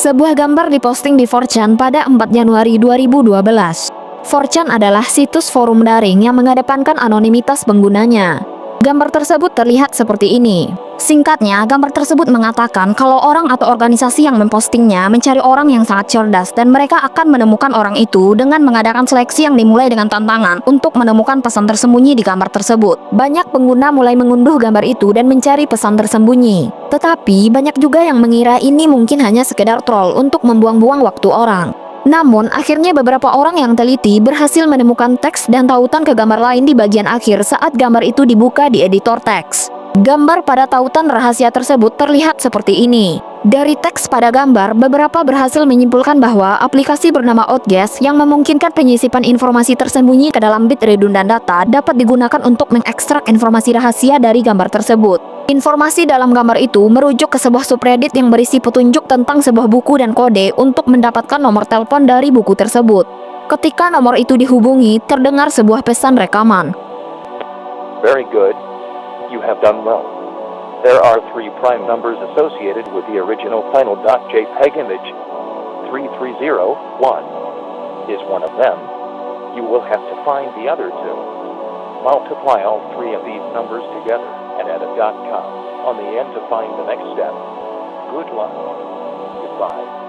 Sebuah gambar diposting di 4chan pada 4 Januari 2012. 4chan adalah situs forum daring yang mengedepankan anonimitas penggunanya. Gambar tersebut terlihat seperti ini. Singkatnya, gambar tersebut mengatakan kalau orang atau organisasi yang mempostingnya mencari orang yang sangat cerdas dan mereka akan menemukan orang itu dengan mengadakan seleksi yang dimulai dengan tantangan untuk menemukan pesan tersembunyi di gambar tersebut. Banyak pengguna mulai mengunduh gambar itu dan mencari pesan tersembunyi. Tetapi, banyak juga yang mengira ini mungkin hanya sekedar troll untuk membuang-buang waktu orang. Namun, akhirnya beberapa orang yang teliti berhasil menemukan teks dan tautan ke gambar lain di bagian akhir saat gambar itu dibuka di editor teks. Gambar pada tautan rahasia tersebut terlihat seperti ini. Dari teks pada gambar, beberapa berhasil menyimpulkan bahwa aplikasi bernama Outguess yang memungkinkan penyisipan informasi tersembunyi ke dalam bit redundan data dapat digunakan untuk mengekstrak informasi rahasia dari gambar tersebut. Informasi dalam gambar itu merujuk ke sebuah subreddit yang berisi petunjuk tentang sebuah buku dan kode untuk mendapatkan nomor telepon dari buku tersebut. Ketika nomor itu dihubungi, terdengar sebuah pesan rekaman. Very good. You have done well. There are 3 prime numbers associated with the original final.jpg image. 3301 is one of them. You will have to find the other 2. Multiply all 3 of these numbers together and add a .com on the end to find the next step. Good luck. Goodbye.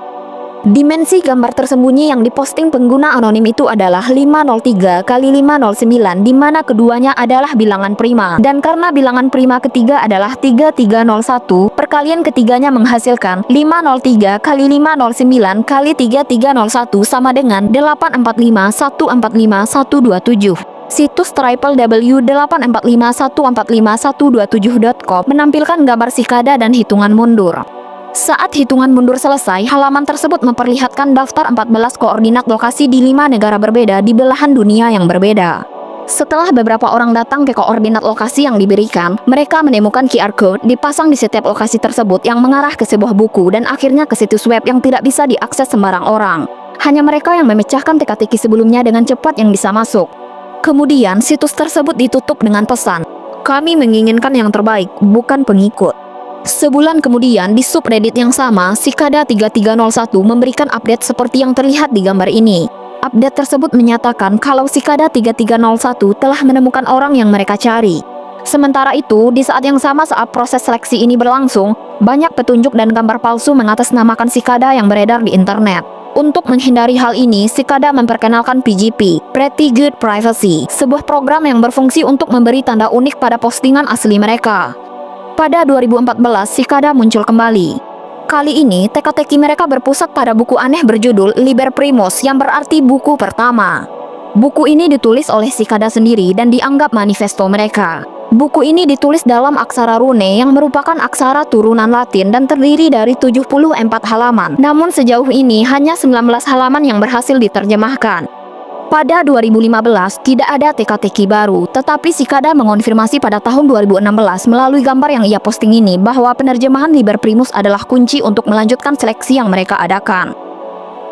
Dimensi gambar tersembunyi yang diposting pengguna anonim itu adalah 503 x 509, di mana keduanya adalah bilangan prima. Dan karena bilangan prima ketiga adalah 3301, perkalian ketiganya menghasilkan 503 x 509 x 3301 sama dengan 845145127. Situs www.845145127.com menampilkan gambar sikada dan hitungan mundur. Saat hitungan mundur selesai, halaman tersebut memperlihatkan daftar 14 koordinat lokasi di 5 negara berbeda di belahan dunia yang berbeda. Setelah beberapa orang datang ke koordinat lokasi yang diberikan, mereka menemukan QR code dipasang di setiap lokasi tersebut yang mengarah ke sebuah buku dan akhirnya ke situs web yang tidak bisa diakses sembarang orang. Hanya mereka yang memecahkan teka-teki sebelumnya dengan cepat yang bisa masuk. Kemudian, situs tersebut ditutup dengan pesan, "Kami menginginkan yang terbaik, bukan pengikut." Sebulan kemudian, di subreddit yang sama, Cicada3301 memberikan update seperti yang terlihat di gambar ini. Update tersebut menyatakan kalau Cicada3301 telah menemukan orang yang mereka cari. Sementara itu, di saat yang sama saat proses seleksi ini berlangsung, banyak petunjuk dan gambar palsu mengatasnamakan Cicada yang beredar di internet. Untuk menghindari hal ini, Cicada memperkenalkan PGP, Pretty Good Privacy, sebuah program yang berfungsi untuk memberi tanda unik pada postingan asli mereka. Pada 2014, Cicada muncul kembali. Kali ini, teka-teki mereka berpusat pada buku aneh berjudul Liber Primus yang berarti buku pertama. Buku ini ditulis oleh Cicada sendiri dan dianggap manifesto mereka. Buku ini ditulis dalam aksara rune yang merupakan aksara turunan Latin dan terdiri dari 74 halaman. Namun sejauh ini hanya 19 halaman yang berhasil diterjemahkan. Pada 2015 tidak ada teka-teki baru, tetapi Cicada mengonfirmasi pada tahun 2016 melalui gambar yang ia posting ini bahwa penerjemahan Liber Primus adalah kunci untuk melanjutkan seleksi yang mereka adakan.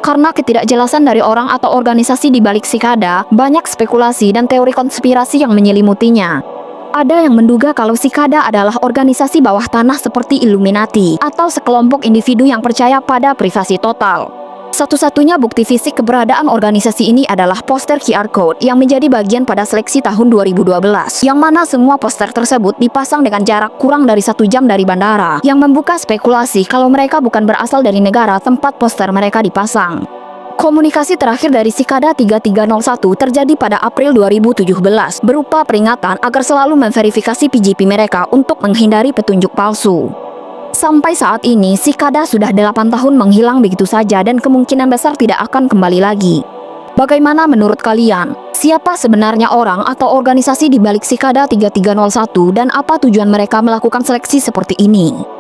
Karena ketidakjelasan dari orang atau organisasi di balik Cicada, banyak spekulasi dan teori konspirasi yang menyelimutinya. Ada yang menduga kalau Cicada adalah organisasi bawah tanah seperti Illuminati atau sekelompok individu yang percaya pada privasi total. Satu-satunya bukti fisik keberadaan organisasi ini adalah poster QR Code yang menjadi bagian pada seleksi tahun 2012, yang mana semua poster tersebut dipasang dengan jarak kurang dari 1 jam dari bandara, yang membuka spekulasi kalau mereka bukan berasal dari negara tempat poster mereka dipasang. Komunikasi terakhir dari Cicada3301 terjadi pada April 2017, berupa peringatan agar selalu memverifikasi PGP mereka untuk menghindari petunjuk palsu. Sampai saat ini, Cicada sudah 8 tahun menghilang begitu saja dan kemungkinan besar tidak akan kembali lagi. Bagaimana menurut kalian? Siapa sebenarnya orang atau organisasi di balik Cicada3301 dan apa tujuan mereka melakukan seleksi seperti ini?